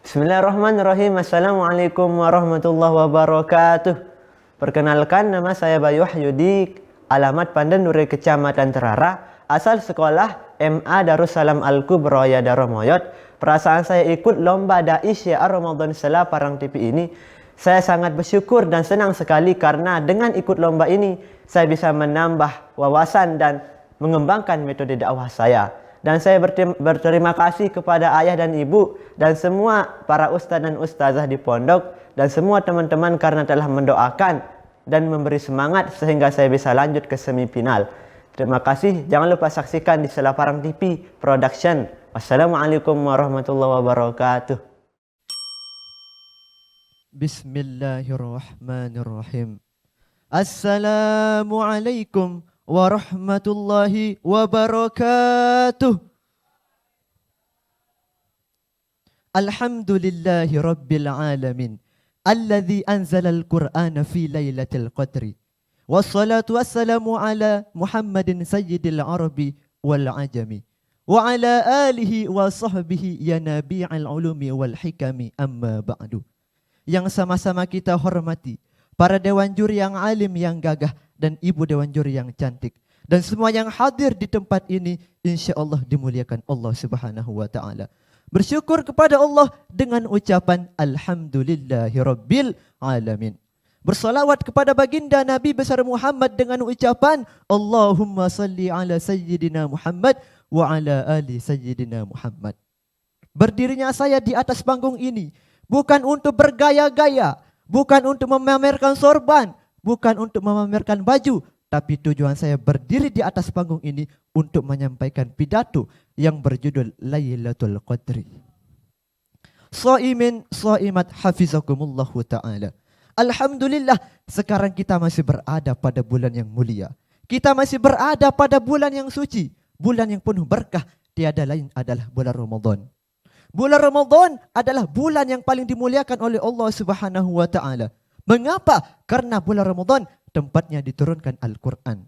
Bismillahirrahmanirrahim. Assalamualaikum warahmatullahi wabarakatuh. Perkenalkan, nama saya Bayu Wahyudi, alamat Pandan Duri, Kecamatan Terara, asal sekolah MA Darussalam Al-Kubra Daromoyot. Perasaan saya ikut lomba Dai Syiar Ramadan Sela Parang TV ini. Saya sangat bersyukur dan senang sekali karena dengan ikut lomba ini saya bisa menambah wawasan dan mengembangkan metode dakwah saya. Dan saya berterima kasih kepada ayah dan ibu dan semua para ustaz dan ustazah di pondok dan semua teman-teman karena telah mendoakan dan memberi semangat sehingga saya bisa lanjut ke semifinal. Terima kasih. Jangan lupa saksikan di Sela Parang TV Production. Wassalamualaikum warahmatullahi wabarakatuh. Bismillahirrahmanirrahim. Assalamualaikum warahmatullahi wabarakatuh. Alhamdulillahi rabbil alamin, alladhi anzala al-Qur'ana fi laylatil qadri. Wassalatu wassalamu ala Muhammadin sayyidil arabi wal ajami, wa ala alihi wa sahbihi ya nabi'al ulumi wal hikami, amma ba'du. Yang sama-sama kita hormati para dewan juri yang alim, yang gagah, dan ibu dewan juri yang cantik, dan semua yang hadir di tempat ini insyaallah dimuliakan Allah Subhanahu wa taala. Bersyukur kepada Allah dengan ucapan alhamdulillahirabbil alamin. Bersalawat kepada baginda Nabi besar Muhammad dengan ucapan Allahumma salli ala sayyidina Muhammad wa ala ali sayyidina Muhammad. Berdirinya saya di atas panggung ini bukan untuk bergaya-gaya, bukan untuk memamerkan sorban, bukan untuk memamerkan baju, tapi tujuan saya berdiri di atas panggung ini untuk menyampaikan pidato yang berjudul Lailatul Qadri. Shaimin shaimat hafizakumullahu ta'ala. Alhamdulillah, sekarang kita masih berada pada bulan yang mulia. Kita masih berada pada bulan yang suci, bulan yang penuh berkah, tiada lain adalah bulan Ramadan. Bulan Ramadan adalah bulan yang paling dimuliakan oleh Allah Subhanahu wa taala. Mengapa? Karena bulan Ramadan tempatnya diturunkan Al-Quran.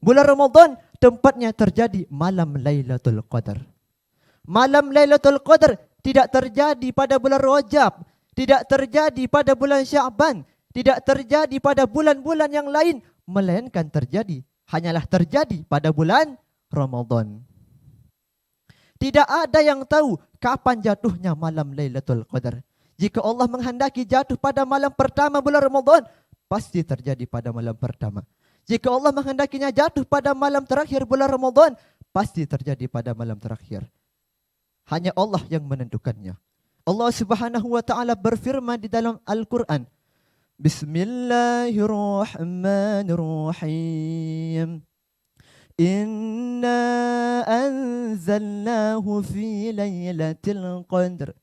Bulan Ramadan tempatnya terjadi malam Lailatul Qadar. Malam Lailatul Qadar tidak terjadi pada bulan Rajab, tidak terjadi pada bulan Sya'ban, tidak terjadi pada bulan-bulan yang lain, melainkan hanyalah terjadi pada bulan Ramadan. Tidak ada yang tahu kapan jatuhnya malam Lailatul Qadar. Jika Allah menghendaki jatuh pada malam pertama bulan Ramadan, pasti terjadi pada malam pertama. Jika Allah menghendakinya jatuh pada malam terakhir bulan Ramadan, pasti terjadi pada malam terakhir. Hanya Allah yang menentukannya. Allah Subhanahu wa taala berfirman di dalam Al-Qur'an, Bismillahirrahmanirrahim. Inna anzalnahu fi lailatul qadr.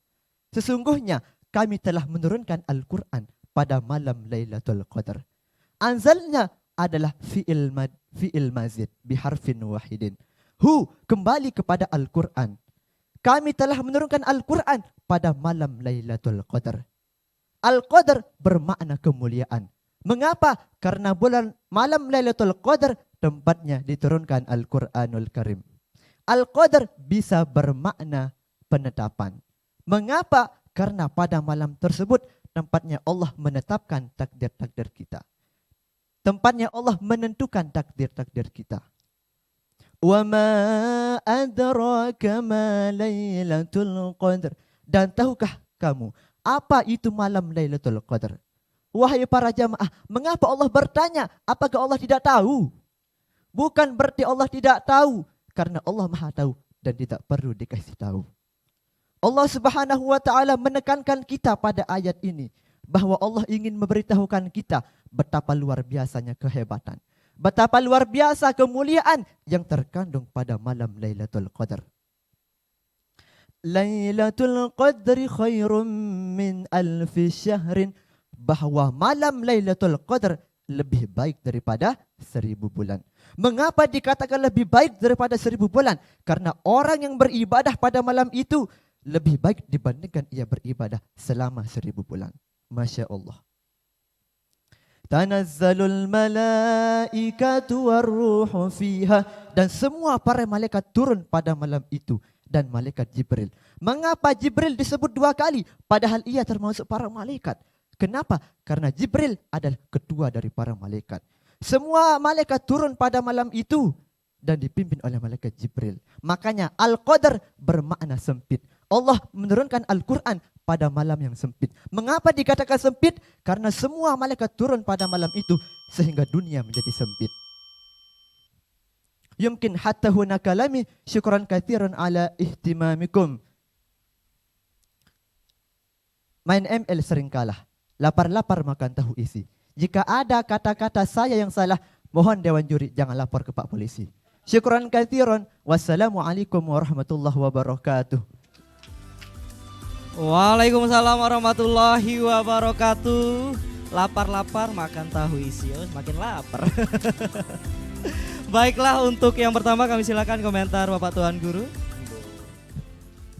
Sesungguhnya kami telah menurunkan Al-Quran pada malam Lailatul Qadar. Anzalnya adalah fi'il mazid biharfin wahidin. Kembali kepada Al-Quran. Kami telah menurunkan Al-Quran pada malam Lailatul Qadar. Al-Qadar bermakna kemuliaan. Mengapa? Karena malam Lailatul Qadar tempatnya diturunkan Al-Quranul Karim. Al-Qadar bisa bermakna penetapan. Mengapa? Karena pada malam tersebut tempatnya Allah menetapkan takdir-takdir kita. Tempatnya Allah menentukan takdir-takdir kita. Wa ma adraka ma Lailatul Qadar. Dan tahukah kamu apa itu malam Lailatul Qadar? Wahai para jamaah, mengapa Allah bertanya? Apakah Allah tidak tahu? Bukan berarti Allah tidak tahu, karena Allah Maha tahu dan tidak perlu dikasih tahu. Allah Subhanahu wa taala menekankan kita pada ayat ini bahwa Allah ingin memberitahukan kita betapa luar biasanya kehebatan, betapa luar biasa kemuliaan yang terkandung pada malam Lailatul Qadar. Lailatul Qadri khairum min alfi syahrin, bahwa malam Lailatul Qadar lebih baik daripada 1000 bulan. Mengapa dikatakan lebih baik daripada 1000 bulan? Karena orang yang beribadah pada malam itu lebih baik dibandingkan ia beribadah selama 1000 bulan. Masya Allah. Tanazzalul malaikatu warruhu fiha. Dan semua para malaikat turun pada malam itu. dan malaikat Jibril. Mengapa Jibril disebut 2 kali padahal ia termasuk para malaikat? Kenapa? Karena Jibril adalah ketua dari para malaikat. Semua malaikat turun pada malam itu dan dipimpin oleh malaikat Jibril. Makanya Al-Qadar bermakna sempit. Allah menurunkan Al-Quran pada malam yang sempit. Mengapa dikatakan sempit? Karena semua malaikat turun pada malam itu sehingga dunia menjadi sempit. Yumkin hatta huna kalami syukran katsiran ala ihtimamikum. Main ML sering kalah. Lapar-lapar makan tahu isi. Jika ada kata-kata saya yang salah, mohon Dewan Juri jangan lapor ke Pak Polisi. Syukran katsiran. Wassalamualaikum warahmatullahi wabarakatuh. Waalaikumsalam warahmatullahi wabarakatuh. Lapar-lapar makan tahu isi. Oh, makin lapar. Baiklah, untuk yang pertama kami silakan komentar Bapak Tuan Guru.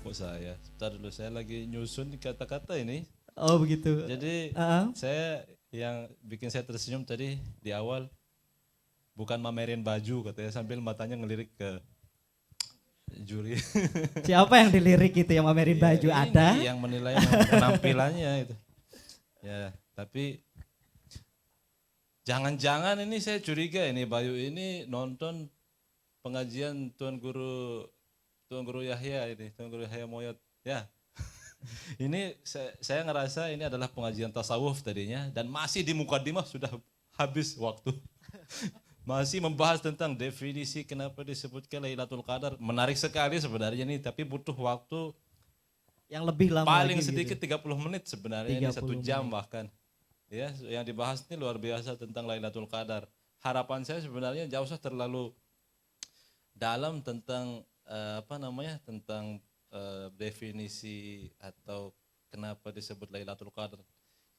Kok saya? Sebentar dulu, saya lagi nyusun kata-kata ini. Oh begitu. Jadi saya yang bikin saya tersenyum tadi di awal bukan mamerin baju katanya sambil matanya ngelirik ke juri. Siapa yang dilirik itu yang mamerin baju? Ini Ada? yang menilai penampilannya itu. Ya, tapi jangan-jangan ini saya curiga ini Bayu ini nonton pengajian Tuan Guru Yahya ini, Tuan Guru Yahya Moyot. Ya. Ini saya ngerasa ini adalah pengajian tasawuf tadinya dan masih di mukadimah sudah habis waktu. Masih membahas tentang definisi kenapa disebutkan Lailatul Qadar. Menarik sekali sebenarnya nih, tapi butuh waktu Yang lebih lama paling lagi sedikit gitu. 30 menit sebenarnya, ini 1 jam menit. bahkan. Ya, yang dibahas ini luar biasa tentang Lailatul Qadar. Harapan saya sebenarnya jauh terlalu dalam tentang tentang definisi atau kenapa disebut Lailatul Qadar.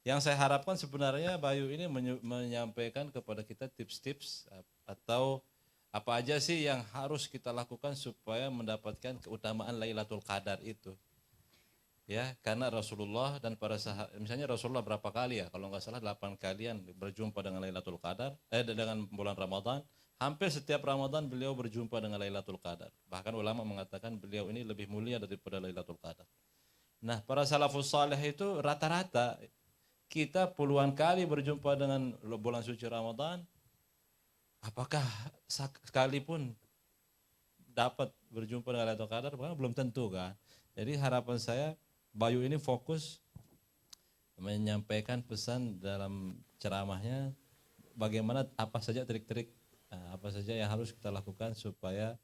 Yang saya harapkan sebenarnya Bayu ini menyampaikan kepada kita tips-tips atau apa aja sih yang harus kita lakukan supaya mendapatkan keutamaan Lailatul Qadar itu. Ya, karena Rasulullah dan para sahabat, misalnya Rasulullah berapa kali ya? Kalau nggak salah 8 kalian berjumpa dengan Lailatul Qadar, dengan bulan Ramadan. Hampir setiap Ramadan beliau berjumpa dengan Lailatul Qadar. Bahkan ulama mengatakan beliau ini lebih mulia daripada Lailatul Qadar. Nah, para salafus saleh itu rata-rata kita puluhan kali berjumpa dengan bulan suci Ramadan. Apakah sekalipun dapat berjumpa dengan Lailatul Qadar? Bahkan belum tentu kan. Jadi harapan saya Bayu ini fokus menyampaikan pesan dalam ceramahnya bagaimana apa saja trik-trik apa saja yang harus kita lakukan supaya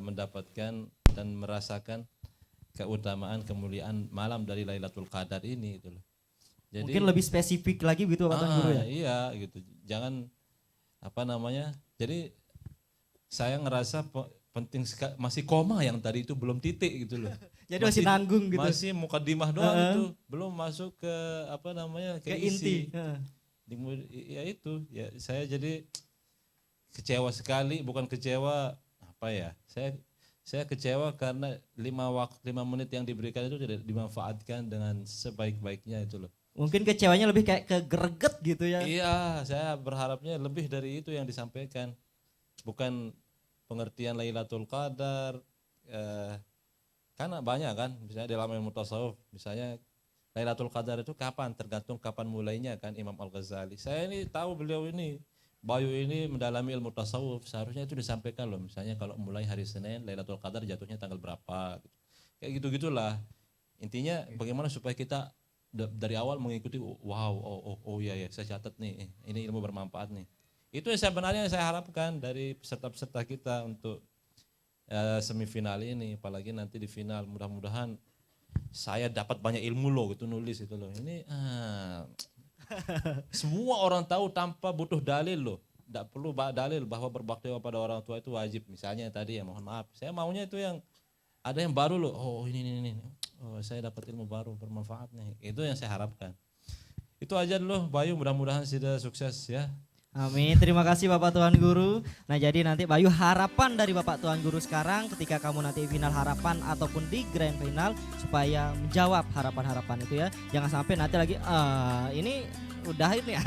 mendapatkan dan merasakan keutamaan kemuliaan malam dari Lailatul Qadar ini gitu loh. Jadi, Mungkin lebih spesifik lagi gitu Bapak Tuan Guru ya. Iya gitu. Jangan jadi saya ngerasa penting sekali, masih koma yang tadi itu belum titik gitu loh. Jadi masih nanggung gitu. Masih mukadimah doang itu, belum masuk ke ke inti. isi. Ya itu, ya saya jadi kecewa sekali, bukan kecewa saya kecewa karena 5 menit yang diberikan itu tidak dimanfaatkan dengan sebaik-baiknya itu loh. Mungkin kecewanya lebih kayak kegreget gitu ya. Iya, saya berharapnya lebih dari itu yang disampaikan. Bukan pengertian Lailatul Qadar, karena banyak kan, misalnya dalam ilmu tasawuf, misalnya Lailatul Qadar itu kapan, tergantung kapan mulainya kan Imam Al-Ghazali. Saya ini tahu beliau ini, Bayu ini mendalami ilmu tasawuf, seharusnya itu disampaikan loh, misalnya kalau mulai hari Senin, Lailatul Qadar jatuhnya tanggal berapa, gitu. Kayak gitu-gitulah. Intinya bagaimana supaya kita dari awal mengikuti, oh iya saya catat nih, ini ilmu bermanfaat nih. Itu yang sebenarnya saya harapkan dari peserta-peserta kita untuk semifinal ini, apalagi nanti di final mudah-mudahan saya dapat banyak ilmu loh gitu nulis itu loh. Ini semua orang tahu tanpa butuh dalil loh. Tidak perlu dalil bahwa berbakti pada orang tua itu wajib. Misalnya tadi ya mohon maaf, saya maunya itu yang ada yang baru loh. Oh ini. Oh saya dapat ilmu baru bermanfaat nih. Itu yang saya harapkan. Itu aja dulu Bayu, mudah-mudahan sudah sukses ya. Amin, terima kasih Bapak Tuan Guru. Nah jadi nanti Bayu, harapan dari Bapak Tuan Guru sekarang ketika kamu nanti final harapan ataupun di grand final supaya menjawab harapan-harapan itu ya. Jangan sampai nanti lagi ini udah ini ya.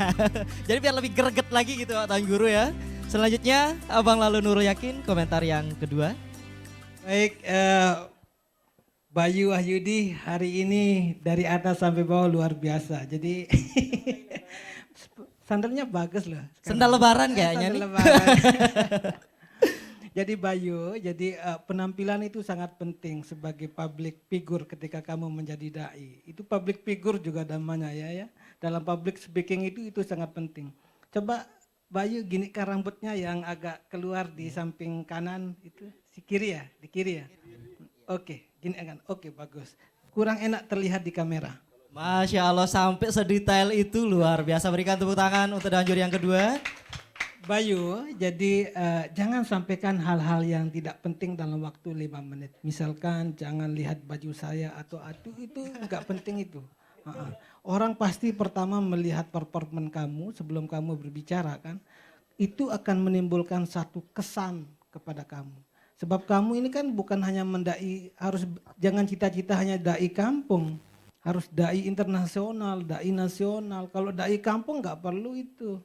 Jadi biar lebih greget lagi gitu Bapak Tuan Guru ya. Selanjutnya Abang Lalu Nurul Yakin, komentar yang kedua. Baik, Bayu Wahyudi hari ini dari atas sampai bawah luar biasa. Jadi sandalnya bagus loh. Sendal lebaran kayaknya Sandal nih. lebaran. Jadi Bayu, penampilan itu sangat penting sebagai public figure ketika kamu menjadi dai. Itu public figure juga namanya ya. Dalam public speaking itu sangat penting. Coba Bayu ginikan rambutnya yang agak keluar di samping kanan itu, di kiri ya. Oke, gini kan. Oke, bagus. Kurang enak terlihat di kamera. Masya Allah sampai sedetail itu luar biasa. Berikan tepuk tangan untuk Dewan Juri yang kedua. Bayu, jadi jangan sampaikan hal-hal yang tidak penting dalam waktu 5 menit. Misalkan jangan lihat baju saya atau itu nggak penting itu. Orang pasti pertama melihat performan kamu sebelum kamu berbicara kan. Itu akan menimbulkan satu kesan kepada kamu. Sebab kamu ini kan bukan hanya mendai, jangan cita-cita hanya dai kampung. Harus dai internasional, dai nasional. Kalau dai kampung nggak perlu itu.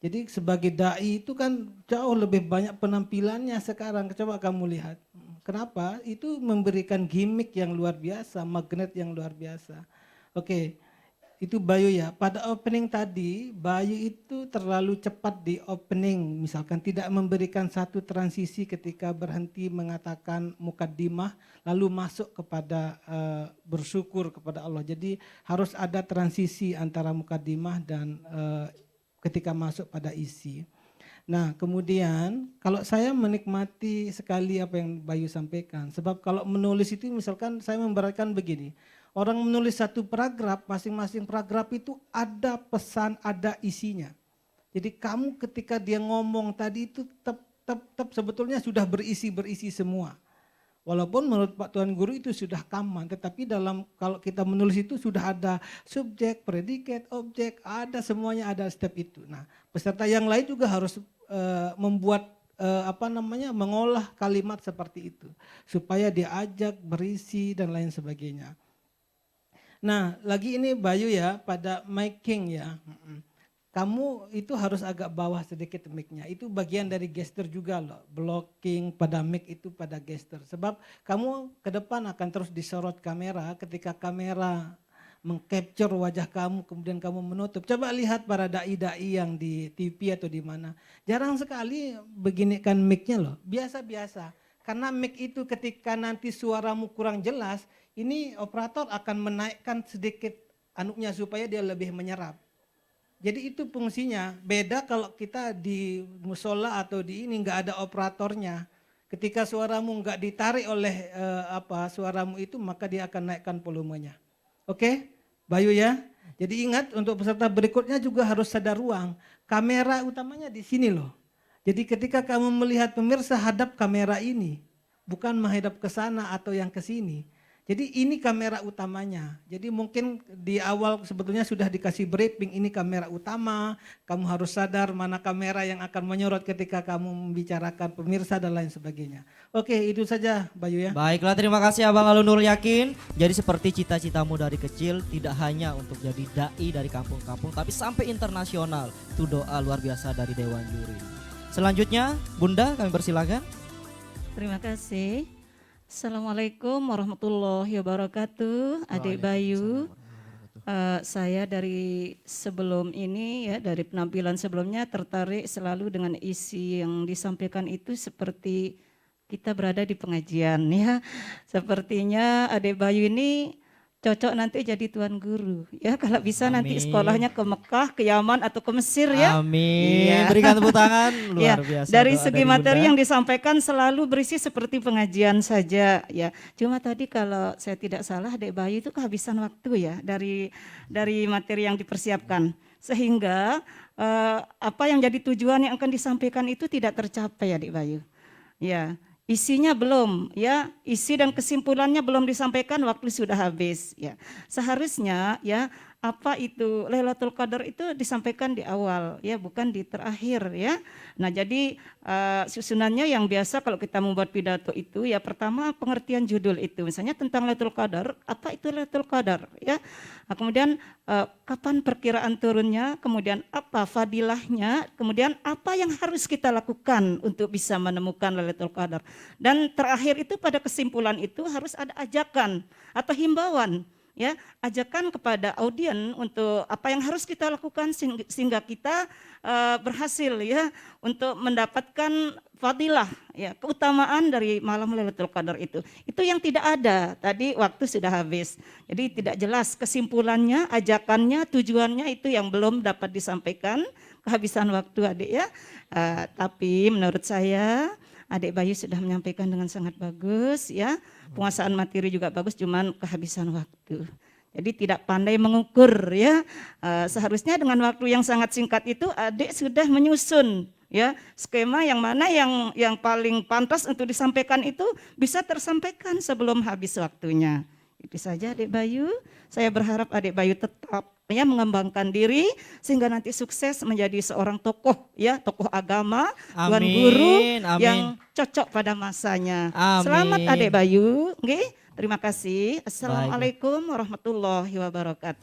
Jadi sebagai dai itu kan jauh lebih banyak penampilannya sekarang. Coba kamu lihat. Kenapa? Itu memberikan gimmick yang luar biasa, magnet yang luar biasa. Oke, itu Bayu ya. Pada opening tadi, Bayu itu terlalu cepat di opening. Misalkan tidak memberikan satu transisi ketika berhenti mengatakan mukaddimah, lalu masuk kepada bersyukur kepada Allah. Jadi harus ada transisi antara mukaddimah dan ketika masuk pada isi. Nah kemudian kalau saya menikmati sekali apa yang Bayu sampaikan. Sebab kalau menulis itu misalkan saya memberatkan begini. Orang menulis satu paragraf, masing-masing paragraf itu ada pesan, ada isinya. Jadi kamu ketika dia ngomong tadi itu tetap sebetulnya sudah berisi semua. Walaupun menurut Pak Tuan Guru itu sudah common, tetapi kalau kita menulis itu sudah ada subjek, predikat, objek, ada semuanya ada step itu. Nah, peserta yang lain juga harus membuat mengolah kalimat seperti itu supaya diajak berisi dan lain sebagainya. Nah, lagi ini Bayu ya pada miking ya. Kamu itu harus agak bawah sedikit mic-nya. Itu bagian dari gesture juga loh. Blocking pada mic itu pada gesture. Sebab kamu ke depan akan terus disorot kamera ketika kamera mengcapture wajah kamu kemudian kamu menutup. Coba lihat para dai-dai yang di TV atau di mana. Jarang sekali beginikan mic-nya loh. Biasa-biasa. Karena mic itu ketika nanti suaramu kurang jelas, ini operator akan menaikkan sedikit anuknya supaya dia lebih menyerap. Jadi itu fungsinya. Beda kalau kita di musola atau di ini nggak ada operatornya. Ketika suaramu nggak ditarik oleh suaramu itu maka dia akan naikkan volumenya. Oke, Bayu ya. Jadi ingat untuk peserta berikutnya juga harus sadar ruang. Kamera utamanya di sini loh. Jadi ketika kamu melihat pemirsa hadap kamera ini, bukan menghadap ke sana atau yang ke sini. Jadi ini kamera utamanya. Jadi mungkin di awal sebetulnya sudah dikasih briefing ini kamera utama. Kamu harus sadar mana kamera yang akan menyorot ketika kamu membicarakan pemirsa dan lain sebagainya. Oke, itu saja Bayu ya. Baiklah, terima kasih Abang Alun Nurul Yakin. Jadi seperti cita-citamu dari kecil tidak hanya untuk jadi dai dari kampung-kampung tapi sampai internasional. Itu doa luar biasa dari Dewan Juri. Selanjutnya Bunda kami persilakan. Terima kasih. Assalamualaikum warahmatullahi wabarakatuh. Adik Bayu, saya dari sebelum ini ya, dari penampilan sebelumnya tertarik selalu dengan isi yang disampaikan itu seperti kita berada di pengajian ya. Sepertinya Adik Bayu ini cocok nanti jadi tuan guru ya, kalau bisa nanti sekolahnya ke Mekah, ke Yaman atau ke Mesir ya. Amin. Iya. Berikan tepuk tangan luar Ya, biasa. dari doa segi dari materi Bunda. yang disampaikan selalu berisi seperti pengajian saja ya. Cuma tadi kalau saya tidak salah Adik Bayu itu kehabisan waktu ya dari materi yang dipersiapkan. Sehingga apa yang jadi tujuan yang akan disampaikan itu tidak tercapai Adik Bayu. Ya. Isinya belum ya, isi dan kesimpulannya belum disampaikan, waktu sudah habis ya. Seharusnya ya apa itu Lailatul Qadar itu disampaikan di awal ya, bukan di terakhir ya. Nah, jadi susunannya yang biasa kalau kita membuat pidato itu ya, pertama pengertian judul itu. Misalnya tentang Lailatul Qadar, apa itu Lailatul Qadar ya. Nah, kemudian kapan perkiraan turunnya, kemudian apa fadilahnya, kemudian apa yang harus kita lakukan untuk bisa menemukan Lailatul Qadar. Dan terakhir itu pada kesimpulan itu harus ada ajakan atau himbauan ya, ajakan kepada audien untuk apa yang harus kita lakukan sehingga kita berhasil ya untuk mendapatkan fadilah ya, keutamaan dari malam Lailatul Qadar itu. Itu yang tidak ada, tadi waktu sudah habis. Jadi tidak jelas kesimpulannya, ajakannya, tujuannya itu yang belum dapat disampaikan, kehabisan waktu Adik ya. Tapi menurut saya Adik Bayu sudah menyampaikan dengan sangat bagus ya. Penguasaan materi juga bagus, cuman kehabisan waktu. Jadi tidak pandai mengukur ya. Seharusnya dengan waktu yang sangat singkat itu Adik sudah menyusun ya skema yang mana yang paling pantas untuk disampaikan itu bisa tersampaikan sebelum habis waktunya. Itu saja Adik Bayu. Saya berharap Adik Bayu tetap ya mengembangkan diri sehingga nanti sukses menjadi seorang tokoh ya, tokoh agama, tuan guru yang cocok pada masanya. Amin. Selamat Adik Bayu, nggih. Terima kasih. Assalamualaikum warahmatullahi wabarakatuh.